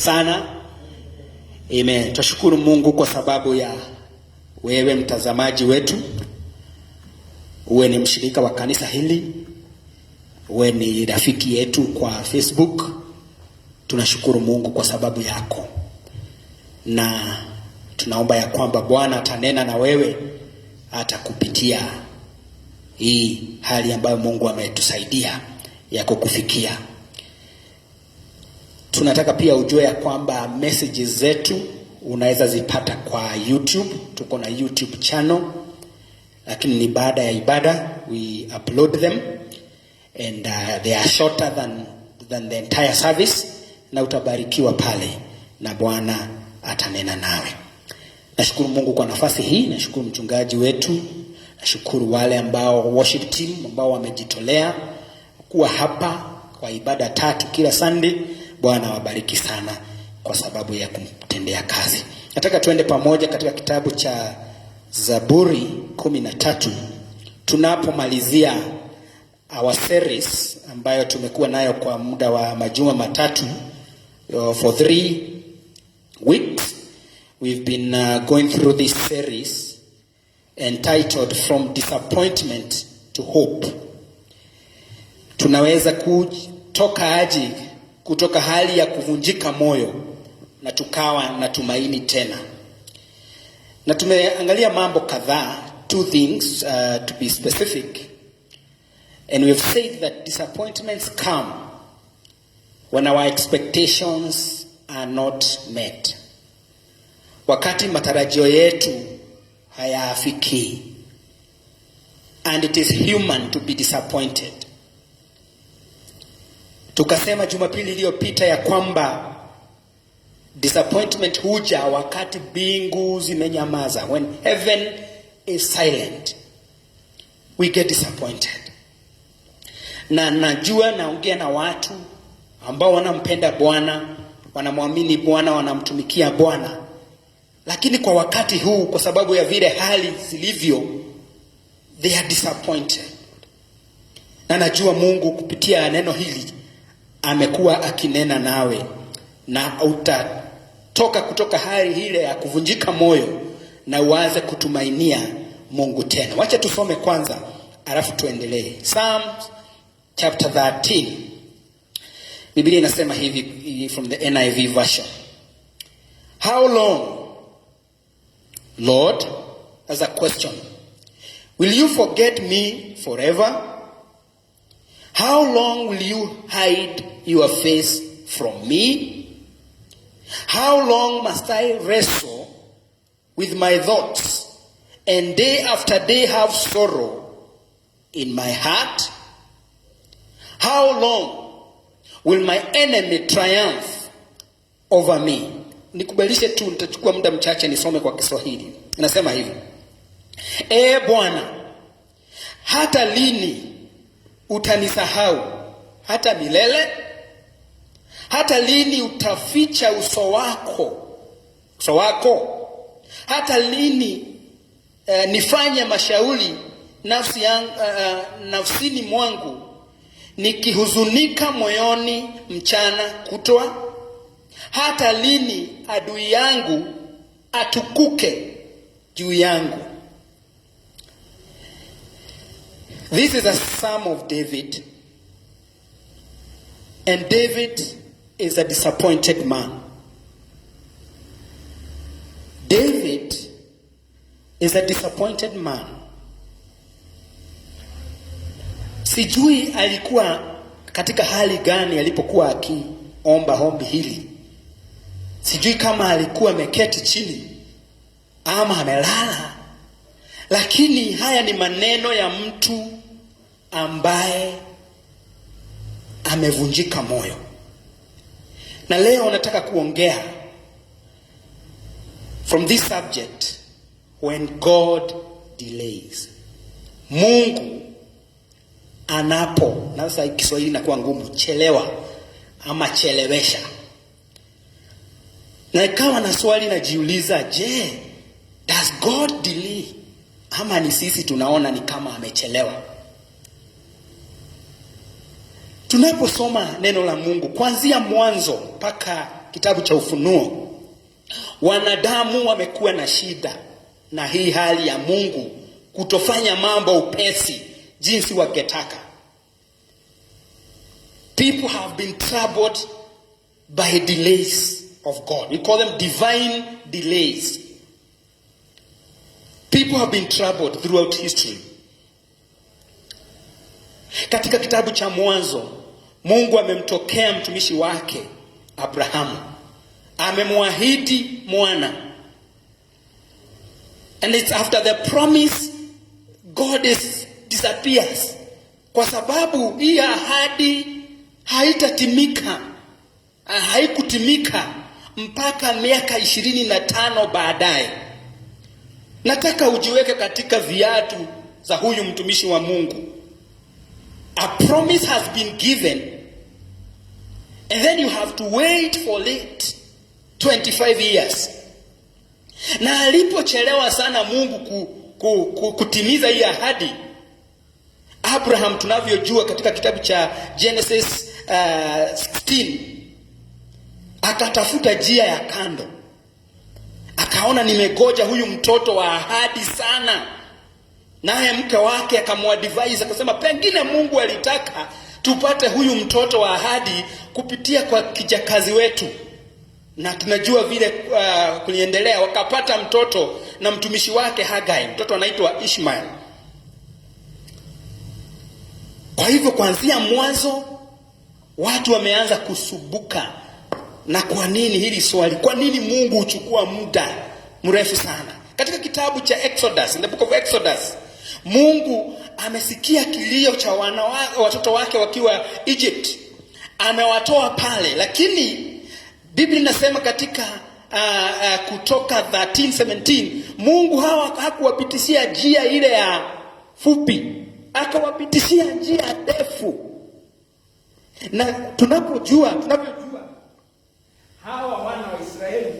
sana. Amen. Tunashukuru Mungu kwa sababu ya wewe mtazamaji wetu. Uwe ni mshirika wa kanisa hili, uwe ni rafiki yetu kwa Facebook. Tunashukuru Mungu kwa sababu yako. Na tunaomba ya kwamba Bwana atanena na wewe hata kupitia hii hali ambayo Mungu ametusaidia ya kukufikia. Tunataka pia ujue ya kwamba messages zetu unaweza zipata kwa YouTube. Tuko na YouTube channel, lakini ni baada ya ibada we upload them and they are shorter than the entire service, na utabarikiwa pale na Bwana atanena nawe. Nashukuru Mungu kwa nafasi hii, nashukuru mchungaji wetu, nashukuru wale ambao worship team ambao wamejitolea kuwa hapa kwa ibada 3 kila Sunday. Bwana wabariki sana kwa sababu ya kumtendea kazi. Nataka tuende pamoja katika kitabu cha Zaburi 13 tunapomalizia our series ambayo tumekuwa nayo kwa muda wa majuma matatu. For 3 weeks we've been going through this series entitled From Disappointment to Hope. Tunaweza kutoka aje kutoka hali ya kuvunjika moyo na tukawa na tumaini tena. Na tumeangalia mambo kadhaa, 2 things to be specific. And we've said that disappointments come when our expectations are not met. Wakati matarajio yetu hayafiki. And it is human to be disappointed. Tukasema Jumapili iliyopita ya kwamba disappointment huja wakati mbingu zimenyamaza. When heaven is silent, we get disappointed. Na najua naongea na watu ambao wanampenda Bwana, wanamwamini Bwana, wanamtumikia Bwana. Lakini kwa wakati huu, kwa sababu ya vile hali zilivyo, they are disappointed. Na najua Mungu kupitia neno hili amekuwa akinena nawe, na utatoka kutoka hali ile ya kuvunjika moyo na uanze kutumainia Mungu tena. Wacha tusome kwanza alafu tuendelee. Psalms chapter 13. Biblia inasema hivi from the NIV version. How long, Lord, as a question, will you forget me forever? How long will you hide your face from me? How long must I wrestle with my thoughts and day after day have sorrow in my heart? How long will my enemy triumph over me? Nikubalishe tu, nitachukua muda mchache nisome kwa Kiswahili. Inasema hivi: Ee Bwana, hata lini utanisahau? Hata milele? Hata lini utaficha uso wako? Hata lini nifanye mashauri nafsini mwangu, nikihuzunika moyoni mchana kutwa? Hata lini adui yangu atukuke juu yangu? This is a psalm of David. And David is a disappointed man. David is a disappointed man. Sijui alikuwa katika hali gani alipokuwa akiomba ombi hili. Sijui kama alikuwa ameketi chini ama amelala. Lakini haya ni maneno ya mtu ambaye amevunjika moyo. Na leo nataka kuongea from this subject, when God delays. Mungu anapo, na sasa Kiswahili inakuwa ngumu, chelewa ama chelewesha. Na ikawa na swali najiuliza, je, does God delay? Ama ni sisi tunaona ni kama amechelewa? Tunaposoma neno la Mungu kuanzia mwanzo mpaka kitabu cha Ufunuo, wanadamu wamekuwa na shida na hii hali ya Mungu kutofanya mambo upesi jinsi wangetaka. People have been troubled by delays of God. We call them divine delays. People have been troubled throughout history. Katika kitabu cha Mwanzo, Mungu amemtokea mtumishi wake Abrahamu. Amemwahidi mwana. And it's after the promise God disappears. Kwa sababu hii ahadi haitatimika. Haikutimika mpaka miaka 25 baadaye. Nataka ujiweke katika viatu za huyu mtumishi wa Mungu. A promise has been given, and then you have to wait for it 25 years. Na alipochelewa sana Mungu kutimiza hii ahadi, Abraham tunavyojua katika kitabu cha Genesis 16, akatafuta njia ya kando. Akaona nimegoja huyu mtoto wa ahadi sana. Naye mke wake akamwadvise akasema, pengine Mungu alitaka tupate huyu mtoto wa ahadi kupitia kwa kijakazi wetu. Na tunajua vile kuliendelea, wakapata mtoto na mtumishi wake Hagai. Mtoto anaitwa Ishmael. Kwa hivyo kuanzia mwanzo watu wameanza kusubuka. Na kwa nini hili swali? Kwa nini Mungu huchukua muda mrefu sana? Katika kitabu cha Exodus, in the book of Exodus, Mungu amesikia kilio cha watoto wake wakiwa Egypt. Amewatoa pale, lakini Biblia inasema katika Kutoka 13:17, Mungu hakuwapitishia njia ile ya fupi, akawapitishia njia ndefu. Na tunavyojua hawa wana wa Israeli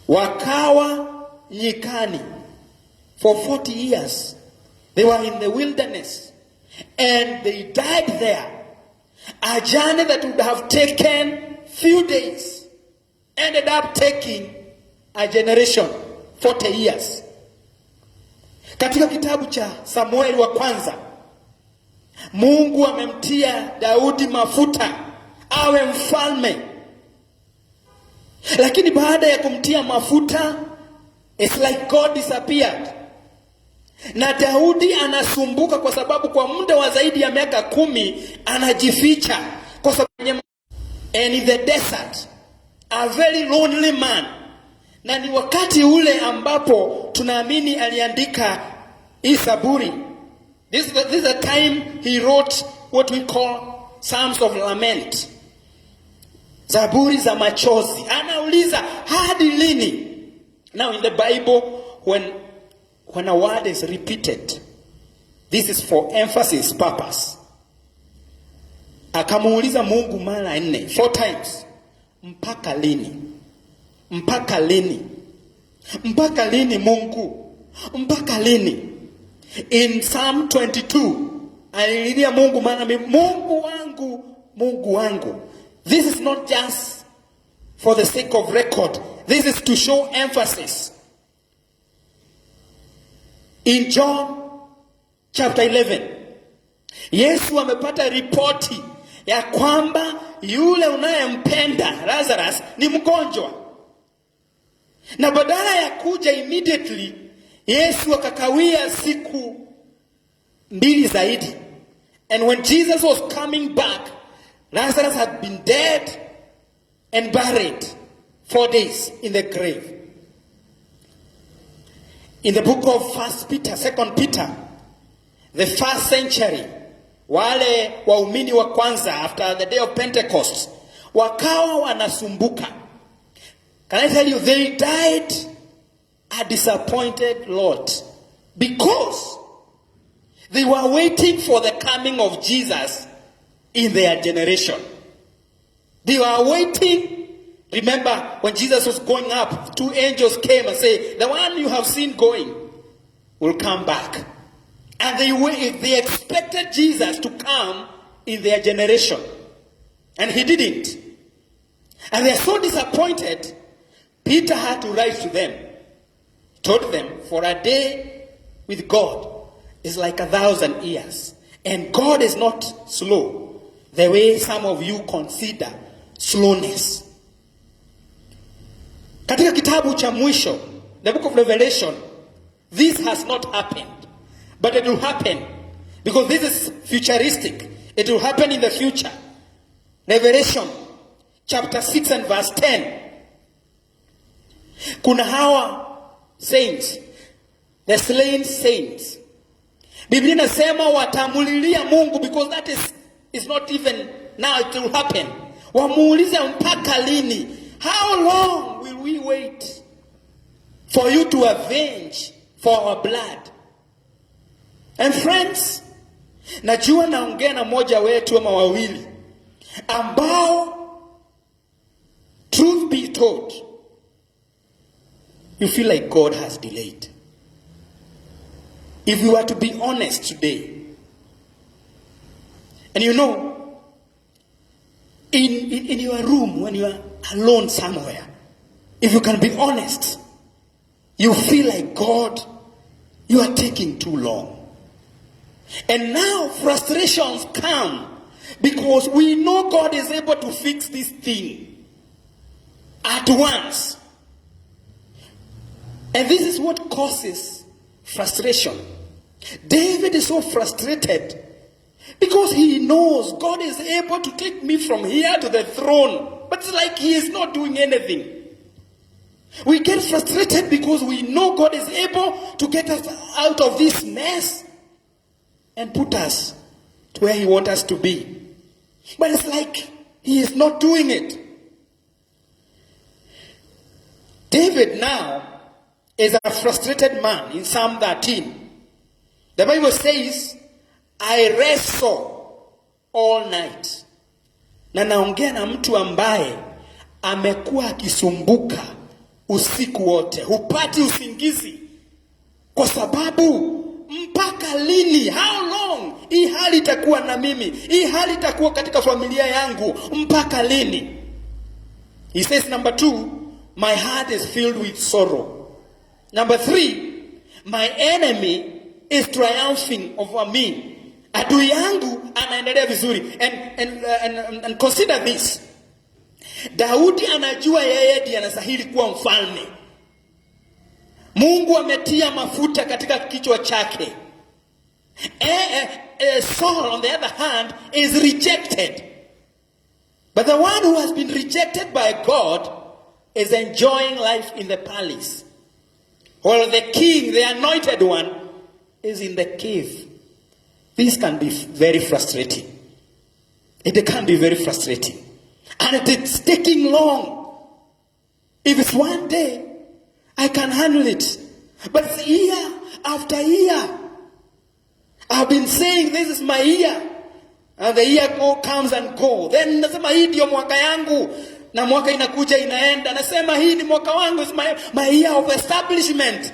wakawa nyikani for 40 years. They were in the wilderness and they died there. A journey that would have taken few days ended up taking a generation, 40 years. Katika kitabu cha Samueli wa kwanza, Mungu amemtia Daudi mafuta awe mfalme. Lakini baada ya kumtia mafuta, it's like God disappeared. Na Daudi anasumbuka kwa sababu kwa muda wa zaidi ya miaka 10 anajificha kwa sababu and in the desert, a very lonely man. Na ni wakati ule ambapo tunaamini aliandika hii Zaburi. This is the time he wrote what we call Psalms of Lament. Zaburi za machozi. Anauliza hadi lini? Now in the Bible, when a word is repeated, this is for emphasis purpose. Akamuuliza Mungu mara 4 times. Mpaka lini? Mpaka lini? Mpaka lini Mungu? Mpaka lini? In Psalm 22, alilia Mungu mara Mungu wangu, Mungu wangu. This is not just for the sake of record. This is to show emphasis. In John chapter 11, Yesu amepata ripoti ya kwamba yule unayempenda Lazarus ni mgonjwa. Na badala ya kuja immediately, Yesu akakawia siku 2 zaidi. And when Jesus was coming back, Lazarus had been dead and buried 4 days in the grave. In the book of 1 Peter, 2 Peter, the first century, wale waumini wa kwanza after the day of Pentecost, wakawa wanasumbuka. Can I tell you, they died a disappointed lot because they were waiting for the coming of Jesus in their generation. They were waiting. Remember when Jesus was going up, 2 angels came and said, the one you have seen going will come back. And they expected Jesus to come in their generation. And he didn't. And they are so disappointed, Peter had to write to them. He told them, for a day with God is like 1,000 years. And God is not slow, the way some of you consider slowness. Katika kitabu cha mwisho, the book of Revelation, this has not happened. But it will happen. Because this is futuristic. It will happen in the future. Revelation chapter 6 and verse 10. Kuna hawa saints, the slain saints. Biblia inasema watamulilia Mungu, because that is not even now, it will happen. Wamuulize mpaka lini? How long will we wait for you to avenge for our blood? And friends, najua naongea na moja wetu ama wawili ambao, truth be told, you feel like God has delayed. If you were to be honest today, and you know, in your room, when you are alone somewhere, if you can be honest, you feel like, God, you are taking too long. And now frustrations come because we know God is able to fix this thing at once. And this is what causes frustration. David is so frustrated because he knows God is able to take me from here to the throne, but it's like he is not doing anything. We get frustrated because we know God is able to get us out of this mess and put us to where he wants us to be. But it's like he is not doing it. David now is a frustrated man in Psalm 13. The Bible says, I wrestle all night. Na naongea na mtu ambaye amekuwa akisumbuka usiku wote. Hupati usingizi. Kwa sababu mpaka lini? How long? Hii hali itakuwa na mimi. Hii hali itakuwa katika familia yangu. Mpaka lini? He says, number 2, my heart is filled with sorrow. Number 3, my enemy is triumphing over me. Adui yangu anaendelea vizuri. And consider this. Daudi anajua yeye ndiye anastahili kuwa mfalme. Mungu ametia mafuta katika kichwa chake. Saul, on the other hand, is rejected. But the one who has been rejected by God is enjoying life in the palace, while the king, the anointed one, is in the cave. This can be very frustrating. It can be very frustrating. And it's taking long. If it's one day, I can handle it. But it's year after year. I've been saying this is my year. And the year comes and goes. Then nasema hii ndio mwaka yangu. Na mwaka inakuja inaenda. Nasema hii ni mwaka wangu. It's my year of establishment.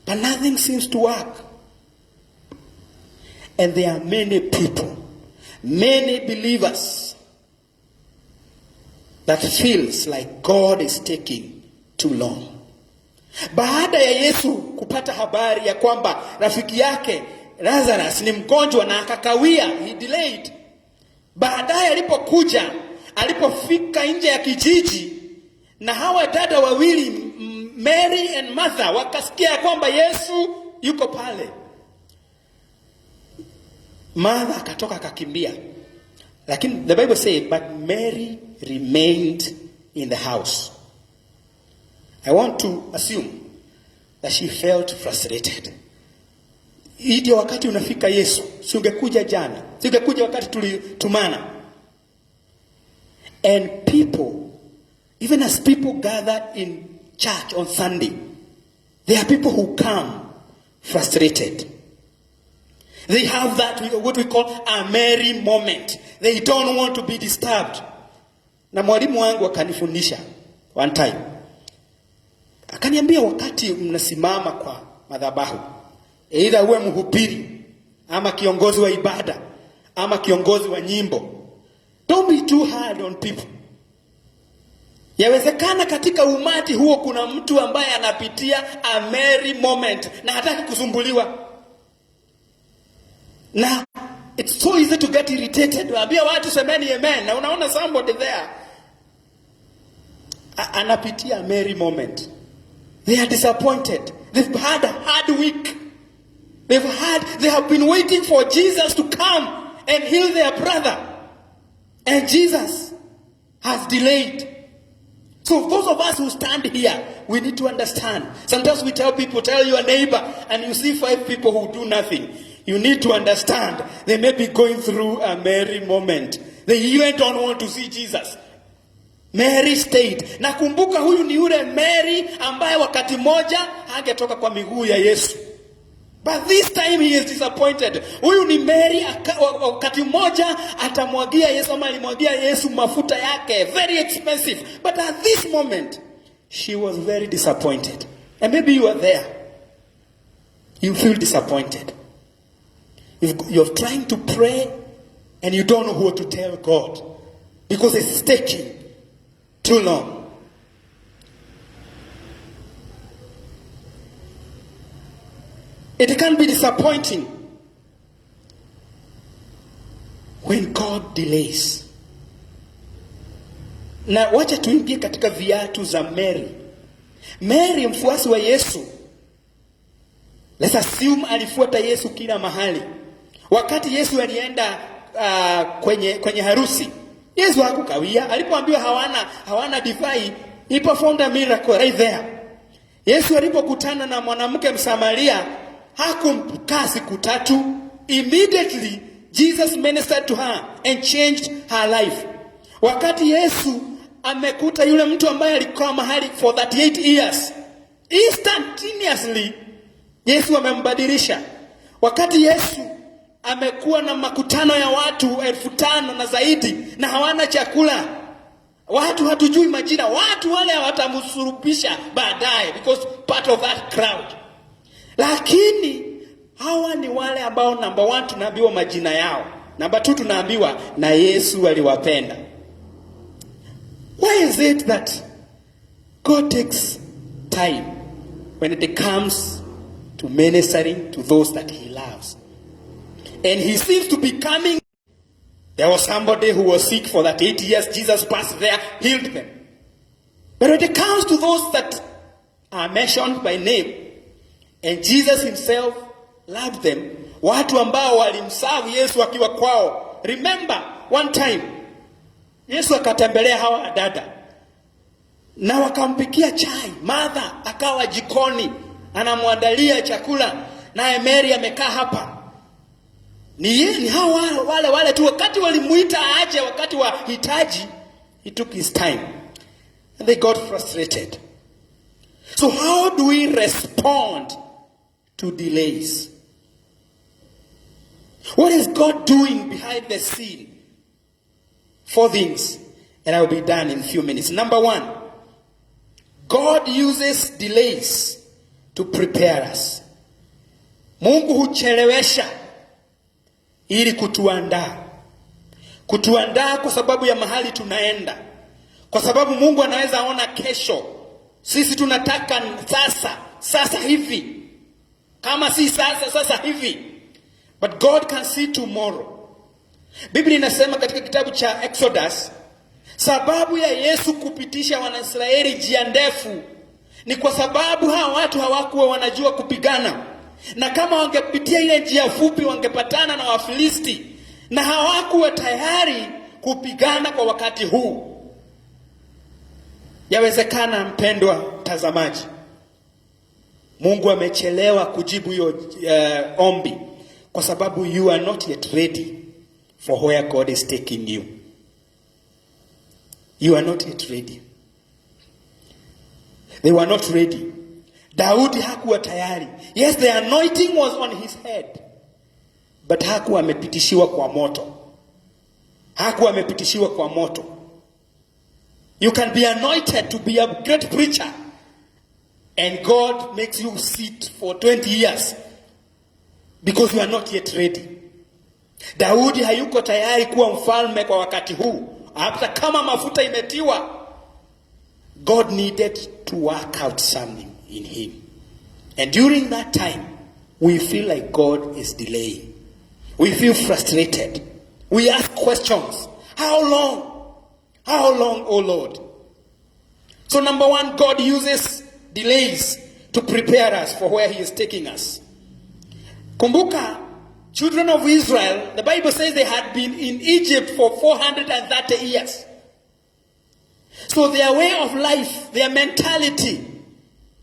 But nothing seems to work. And there are many people, many believers, that feels like God is taking too long. Baada ya Yesu kupata habari ya kwamba rafiki yake Lazarus ni mgonjwa na akakawia, he delayed. Baadaye alipokuja, alipofika nje ya kijiji, na hawa dada wawili, Mary and Martha, wakasikia kwamba Yesu yuko pale. Martha akatoka akakimbia. Lakini the Bible says, but Mary remained in the house. I want to assume that she felt frustrated. Hii ndio wakati unafika Yesu. Si ungekuja jana. Si ungekuja wakati tulitumana. And people, even as people gather in church on Sunday, there are people who come frustrated. They have that, what we call a merry moment. They don't want to be disturbed. Na mwalimu wangu akanifundisha one time. Akaniambia wakati mnasimama kwa madhabahu, either uwe mhubiri, ama kiongozi wa ibada, ama kiongozi wa nyimbo, don't be too hard on people. Yawezekana katika umati huo kuna mtu ambaye anapitia a Mary moment na hataki kusumbuliwa. Na it's so easy to get irritated. Waambia watu semeni amen. Na unaona somebody there anapitia a Mary moment. They are disappointed. They've had a hard week. They have been waiting for Jesus to come and heal their brother. And Jesus has delayed. So those of us who stand here, we need to understand. Sometimes we tell people, tell your neighbor, and you see 5 people who do nothing. You need to understand, they may be going through a Mary moment. They even don't want to see Jesus. Mary stayed. Nakumbuka huyu ni yule Mary ambaye wakati moja hangetoka kwa miguu ya Yesu. But this time he is disappointed. Huyu ni Mary wakati moja atamwagia Yesu ama alimwagia Yesu mafuta yake, very expensive. But at this moment she was very disappointed. And maybe you are there. You feel disappointed. You're trying to pray and you don't know what to tell God because it's taking too long. It can be disappointing when God delays. Na wacha tuingie katika viatu za Mary. Mary mfuasi wa Yesu. Let's assume alifuata Yesu kila mahali. Wakati Yesu alienda kwenye harusi, Yesu hakukawia. Alipoambiwa hawana divai, he performed a miracle right there. Yesu alipokutana na mwanamke Msamaria, hakumkaa siku 3. Immediately Jesus ministered to her and changed her life. Wakati Yesu amekuta yule mtu ambaye alikuwa mahali for 38 years, instantaneously Yesu amembadilisha. Wakati Yesu amekuwa na makutano ya watu 5,000 na zaidi na hawana chakula, watu hatujui majina, watu wale watamsurubisha baadaye because part of that crowd. Lakini hawa ni wale ambao number 1 tunaambiwa majina yao, number 2 tunaambiwa na Yesu aliwapenda. Why is it that God takes time when it comes to ministering to those that he loves? And he seems to be coming. There was somebody who was sick for that 8 years. Jesus passed there, healed them. But when it comes to those that are mentioned by name, and Jesus himself loved them, watu ambao walimsavu Yesu akiwa kwao. Remember, one time, Yesu akatembelea hawa dada na wakampikia chai. Martha akawa jikoni anamwandalia chakula, naye Mary amekaa hapa. Ni hawa wale tu, wakati walimuita aje wakati wa hitaji, he took his time and they got frustrated. So how do we respond to delays? What is God doing behind the scene? 4 things, and I will be done in a few minutes. Number 1, God uses delays to prepare us. Mungu huchelewesha ili kutuandaa kwa sababu ya mahali tunaenda. Kwa sababu Mungu anaweza ona kesho. Sisi tunataka sasa hivi. Kama si sasa hivi. But God can see tomorrow. Biblia inasema katika kitabu cha Exodus, sababu ya Yesu kupitisha Wanaisraeli njia ndefu ni kwa sababu hawa watu hawakuwa wanajua kupigana. Na kama wangepitia ile njia fupi wangepatana na Wafilisti, na hawakuwa tayari kupigana kwa wakati huu. Yawezekana mpendwa mtazamaji, Mungu amechelewa kujibu hiyo ombi kwa sababu you are not yet ready for where God is taking you. You are not yet ready. They were not ready. Daudi hakuwa tayari. Yes, the anointing was on his head, but hakuwa amepitishiwa kwa moto. You can be anointed to be a great preacher, and God makes you sit for 20 years because you are not yet ready. Daudi hayuko tayari kuwa mfalme kwa wakati huu, hata kama mafuta imetiwa. God needed to work out something in him. And during that time, we feel like God is delaying. We feel frustrated. We ask questions. How long? How long, oh Lord? So number one, God uses delays to prepare us for where he is taking us. Kumbuka, children of Israel, the Bible says they had been in Egypt for 430 years. So their way of life, their mentality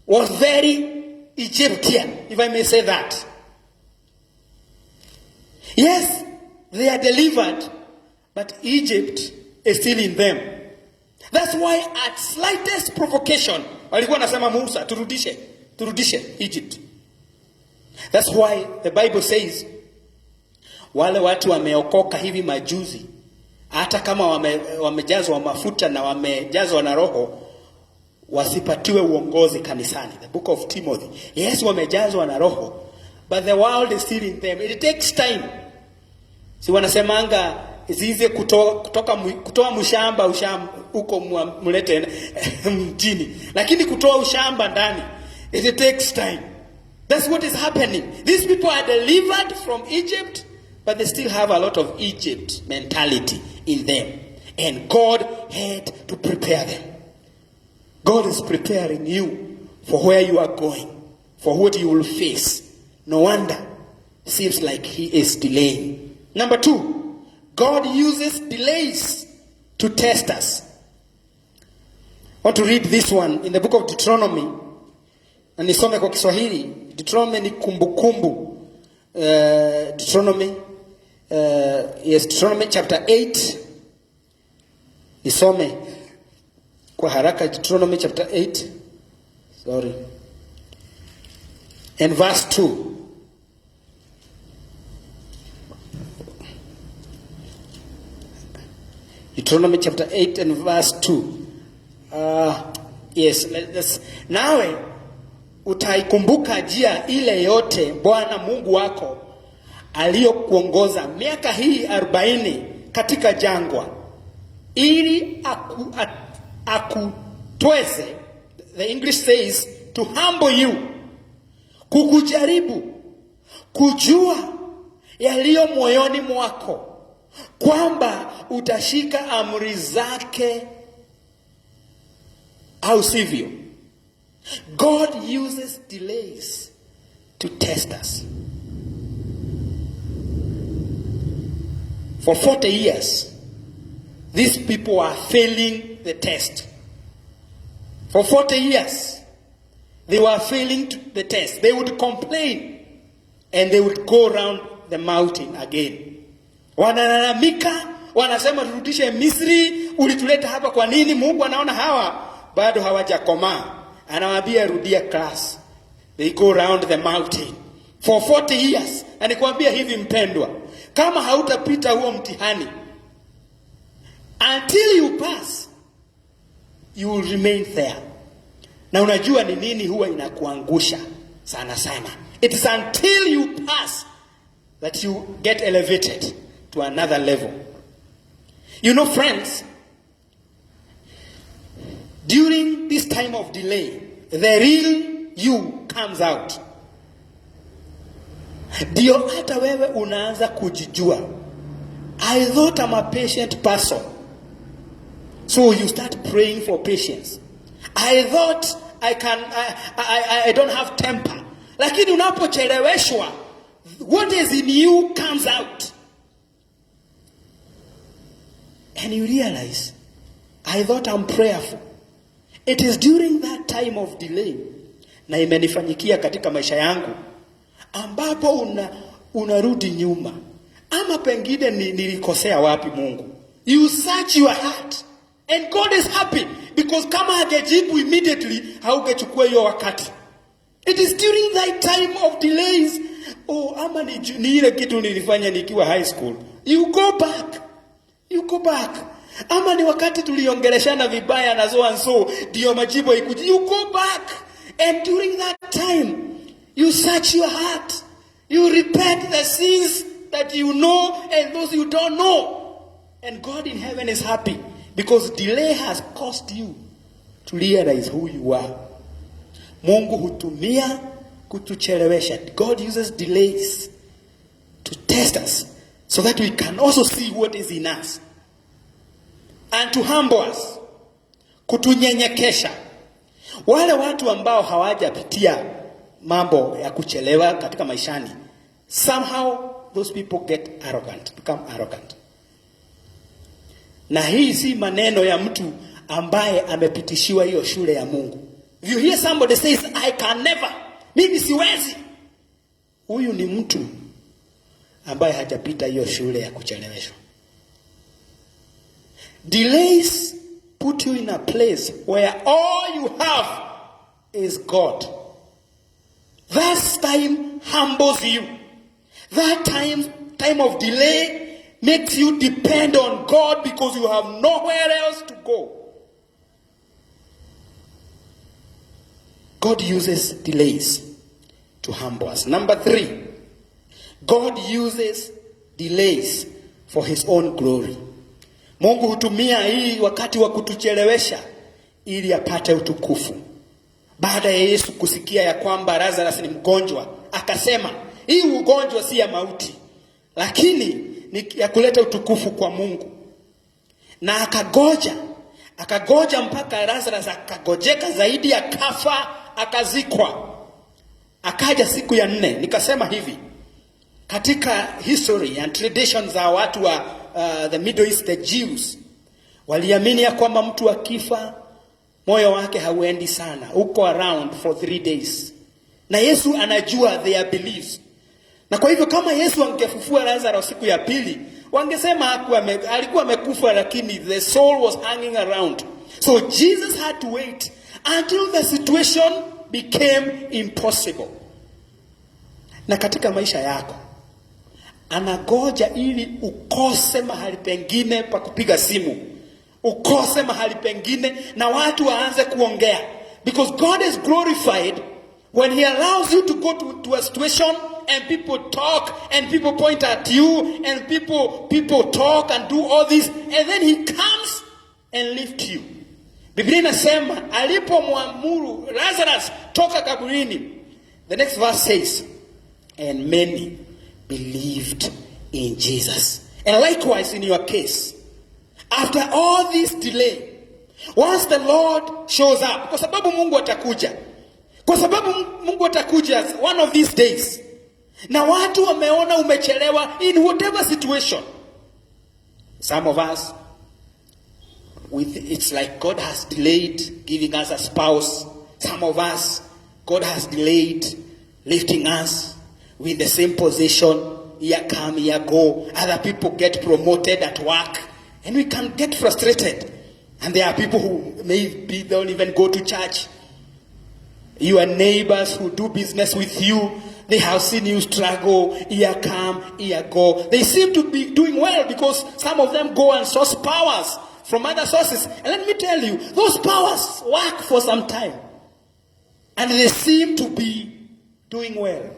was very Egyptian, if I may say that. Yes, they are delivered, but Egypt is still in them. That's why at slightest provocation, walikuwa nasema Musa, turudishe Egypt. That's why the Bible says, wale watu wameokoka hivi majuzi, hata kama wamejazwa mafuta na wamejazwa na roho, wasipatiwe uongozi kanisani. The book of Timothy. Yes, wamejazwa na roho, but the world is still in them. It takes time. Si wanasemanga zize kutoa mshamba huko mlete mjini, lakini kutoa ushamba ndani, it takes time. That's what is happening. These people are delivered from Egypt, but they still have a lot of Egypt mentality in them. And God had to prepare them. God is preparing you for where you are going, for what you will face. No wonder it seems like he is delaying. Number two, God uses delays to test us. I want to read this one in the book of Deuteronomy. Na nisome kwa Kiswahili. Deuteronomy ni kumbukumbu. Deuteronomy chapter 8. Nisome kwa haraka. Deuteronomy chapter 8. And verse 2. Deuteronomy chapter 8 and verse 2. Yes, nawe utaikumbuka njia ile yote Bwana Mungu wako aliyokuongoza miaka hii 40 katika jangwa, ili akutweze, the English says to humble you, kukujaribu, kujua yaliyo moyoni mwako, kwamba utashika amri zake au sivyo. God uses delays to test us. For 40 years, these people are failing the test. For 40 years, they were failing the test. They would complain and they would go around the mountain again. Wanalalamika, wanasema turudishe Misri, ulituleta hapa kwa nini? Mungu anaona hawa bado hawajakomaa, anawaambia rudia class. They go around the mountain for 40 years. Na nikwambia hivi mpendwa, kama hautapita huo mtihani, until you pass, you will remain there. Na unajua ni nini huwa inakuangusha sana sana? It is until you pass that you get elevated to another level. You know, friends, during this time of delay, the real you comes out. Ndio hata wewe unaanza kujijua. I thought I'm a patient person. So you start praying for patience. I thought I don't have temper. Lakini unapocheleweshwa, what is in you comes out. And you realize, I thought I'm prayerful. It is during that time of delay, na imenifanyikia katika maisha yangu, ambapo unarudi nyuma. Ama pengine nilikosea wapi Mungu. You search your heart. And God is happy. Because kama hajajibu immediately, haungechukua hiyo wakati. It is during that time of delays. Ama ni ile kitu nilifanya nikiwa high school. You go back. Ama ni wakati tuliongeleshana vibaya na so and so, ndio majibu ikuji. You go back. And during that time, you search your heart. You repent the sins that you know and those you don't know. And God in heaven is happy because delay has cost you to realize who you are. Mungu hutumia kutuchelewesha. God uses delays to test us so that we can also see what is in us, and to humble us, kutunyenyekesha. Wale watu ambao hawajapitia mambo ya kuchelewa katika maishani, somehow those people get arrogant, become arrogant. Na hii si maneno ya mtu ambaye amepitishiwa hiyo shule ya Mungu. If you hear somebody says I can never, mimi siwezi, huyu ni mtu ambaye hajapita hiyo shule ya kucheleweshwa. Delays put you in a place where all you have is God. That time humbles you. That time of delay makes you depend on God because you have nowhere else to go. God uses delays to humble us. Number 3, God uses delays for his own glory. Mungu hutumia hii wakati wa kutuchelewesha ili apate utukufu. Baada ya Yesu kusikia ya kwamba Lazarus ni mgonjwa, akasema, hii ugonjwa si ya mauti, lakini ni ya kuleta utukufu kwa Mungu. Na akagoja mpaka Lazarus akagojeka zaidi, akafa, akazikwa. Akaja siku ya 4. Nikasema hivi, katika history and traditions za watu wa the Middle East, the Jews waliamini ya kwamba mtu akifa moyo wake hauendi sana, uko around for 3 days. Na Yesu anajua their beliefs. Na kwa hivyo kama Yesu angefufua Lazarus siku ya pili, wangesema alikuwa amekufa, lakini the soul was hanging around. So Jesus had to wait until the situation became impossible. Na katika maisha yako, anagoja ili ukose mahali pengine pa kupiga simu, ukose mahali pengine na watu waanze kuongea. Because God is glorified when he allows you to go to a situation and people talk and people point at you and people talk and do all this, and then he comes and lifts you. Biblia inasema alipomwamuru Lazarus toka kaburini, the next verse says, and many believed in Jesus. And likewise in your case, after all this delay, once the Lord shows up, kwa sababu Mungu atakuja one of these days, na watu wameona umechelewa in whatever situation. Some of us, it's like God has delayed giving us a spouse. Some of us, God has delayed lifting us with the same position. Year come, year go. Other people get promoted at work, and we can get frustrated. And there are people who maybe don't even go to church. Your neighbors who do business with you, they have seen you struggle, year come, year go. They seem to be doing well because some of them go and source powers from other sources. And let me tell you, those powers work for some time, and they seem to be doing well.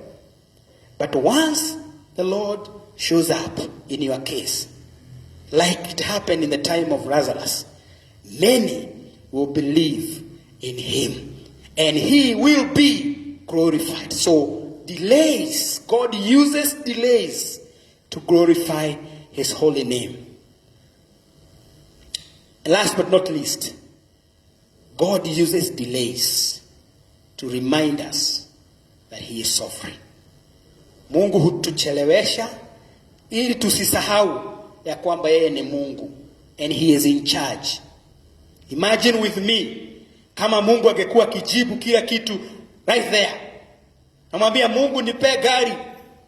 But once the Lord shows up in your case, like it happened in the time of Lazarus, many will believe in him, and he will be glorified. So delays, God uses delays to glorify his holy name. And last but not least, God uses delays to remind us that he is sovereign. Mungu hutuchelewesha ili tusisahau ya kwamba yeye ni Mungu and he is in charge. Imagine with me, kama Mungu angekuwa kijibu kila kitu right there. Namwambia Mungu nipe gari,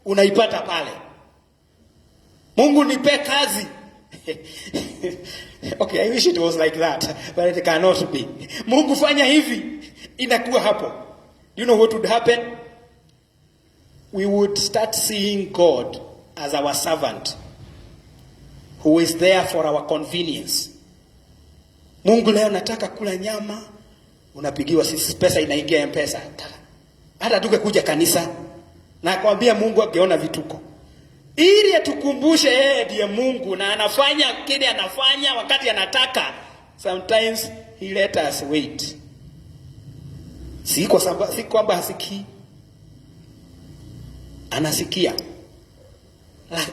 unaipata pale. Mungu nipe kazi. Okay, I wish it was like that, but it cannot be. Mungu fanya hivi, inakuwa hapo. You know what would happen? We would start seeing God as our servant who is there for our convenience. Mungu leo nataka kula nyama, unapigiwa sisi pesa inaingia M-Pesa. Hata tukekuja kanisa na kwambia Mungu angeona vituko. Ili atukumbushe yeye ndiye Mungu na anafanya kile anafanya wakati anataka. Sometimes he let us wait. Si kwamba hasikii. Anasikia.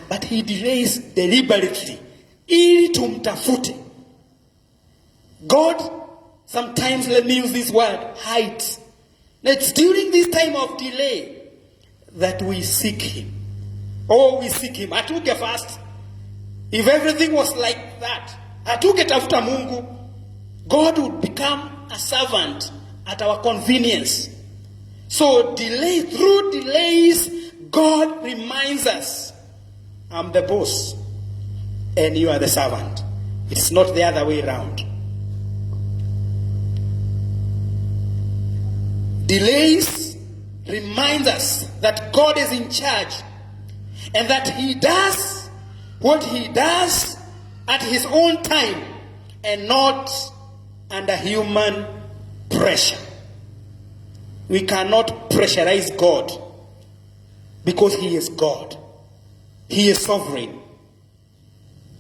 But he delays deliberately ili tumtafute. God sometimes, let me use this word, hides. It's during this time of delay that we seek him. Oh, we seek him. Hatuge fast. If everything was like that, hatuge tafuta Mungu, God would become a servant at our convenience. So through delays, God reminds us, I'm the boss and you are the servant. It's not the other way around. Delays remind us that God is in charge and that he does what he does at his own time and not under human pressure. We cannot pressurize God because he is God. He is sovereign.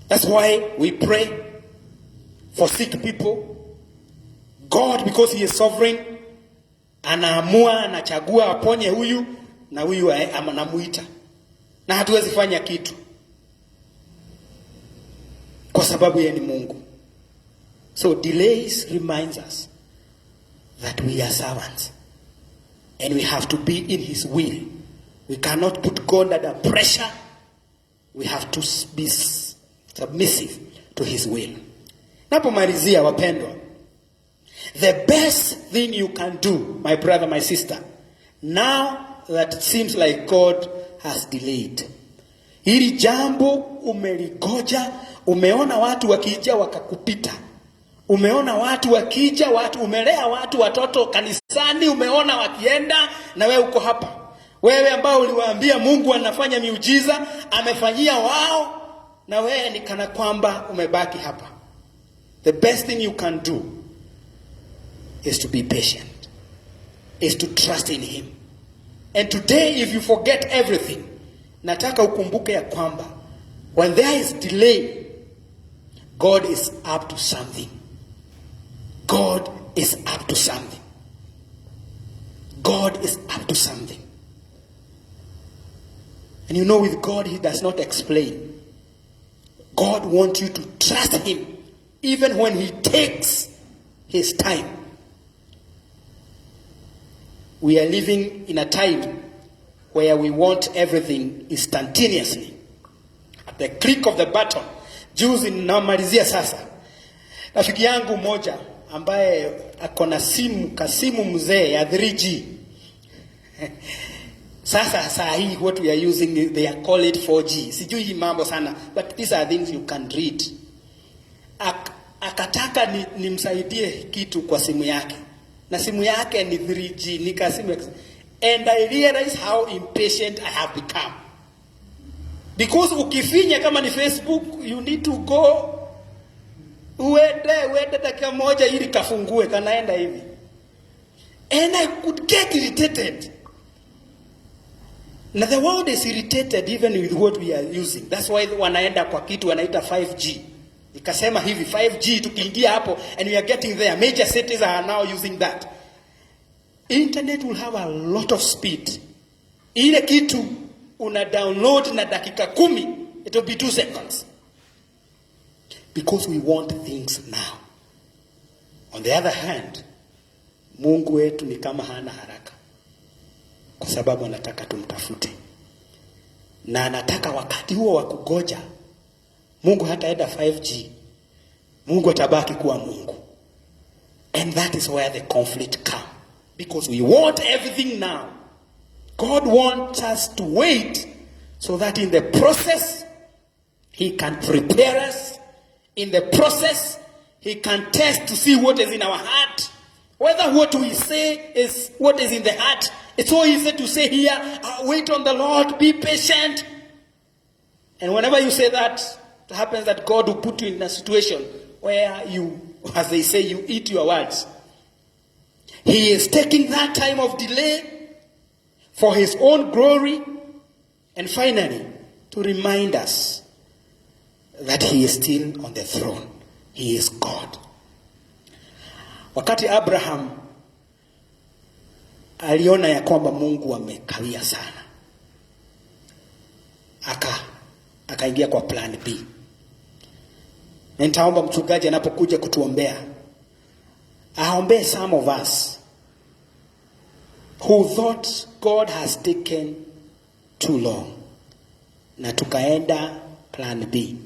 That's why we pray for sick people. God, because he is sovereign, anaamua, anachagua aponye huyu na huyu anamuita. Na hatuwezi fanya kitu kwa sababu yeye ni Mungu. So delays reminds us that we are servants and we have to be in his will. We cannot put God under pressure. We have to be submissive to his will. Napomalizia wapendwa, the best thing you can do, my brother, my sister, now that it seems like God has delayed, hili jambo umeligoja, umeona watu wakija wakakupita, umeona watu wakija, umelea watu watoto kanisani, umeona wakienda na wewe uko hapa. Wewe ambao uliwaambia Mungu anafanya miujiza, amefanyia wao, na wewe ni kana kwamba umebaki hapa. The best thing you can do is to be patient, is to trust in him. And today, if you forget everything, nataka ukumbuke ya kwamba when there is delay, God is up to something. God is up to something. God is up to something. And you know, with God, he does not explain. God wants you to trust him even when he takes his time. We are living in a time where we want everything instantaneously, at the click of the button. Juzi namalizia sasa, rafiki yangu moja ambaye akona kasimu mzee ya 3G. Sasa saa hii what we are using, they are call it 4G. Sijui mambo sana, but these are things you can read. Akataka nimsaidie kitu kwa simu yake, na simu yake ni 3G, nikasimu. And I realize how impatient I have become. Because ukifinya kama ni Facebook, you need to go uende dakika moja ili kafungue, kanaenda hivi. And I could get irritated. Now the world is irritated even with what we are using. That's why wanaenda kwa kitu wanaita 5G. Nikasema hivi 5G tukiingia hapo, and we are getting there. Major cities are now using that. Internet will have a lot of speed. Ile kitu una download na dakika 10, it will be 2 seconds. Because we want things now. On the other hand, Mungu wetu ni kama hana haraka, kwa sababu anataka tumtafute. Na anataka wakati huo wa kugoja, Mungu hataenda 5G. Mungu atabaki kuwa Mungu. And that is where the conflict comes. Because we want everything now. God wants us to wait so that in the process, he can prepare us. In the process, he can test to see what is in our heart. Whether what we say is what is in the heart. It's so easy to say here, wait on the Lord, be patient. And whenever you say that, it happens that God will put you in a situation where you, as they say, you eat your words. He is taking that time of delay for his own glory, and finally, to remind us that he is still on the throne. He is God. Wakati Abraham aliona ya kwamba Mungu amekawia sana, akaingia kwa plan B. Na nitaomba mchungaji anapokuja kutuombea aombee some of us who thought God has taken too long, na tukaenda plan B.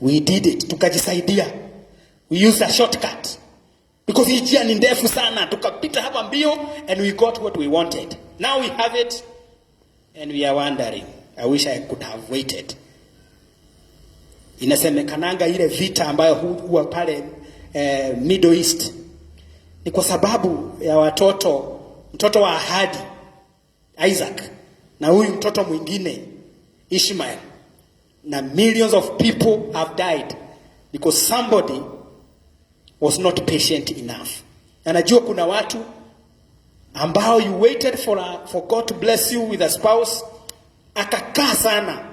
We did it, tukajisaidia. We used a shortcut because hii njia ni ndefu sana, tukapita hapa mbio and we got what we wanted. Now we have it and we are wondering, I wish I could have waited. Inasemekananga ile vita ambayo huwa pale Middle East ni kwa sababu ya mtoto wa ahadi Isaac na huyu mtoto mwingine Ishmael, na millions of people have died because somebody was not patient enough. Na najua kuna watu ambao you waited for God to bless you with a spouse, akakaa sana,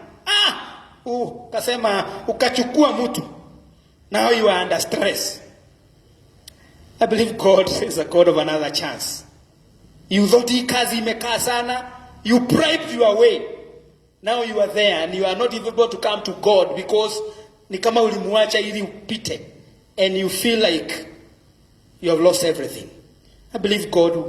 kasema ukachukua mtu, now you are under stress. I believe God is a God of another chance. You thought hii kazi imekaa sana, you bribed your way, now you are there and you are not even able to come to God because ni kama ulimuacha ili upite and you feel like you have lost everything. I believe God will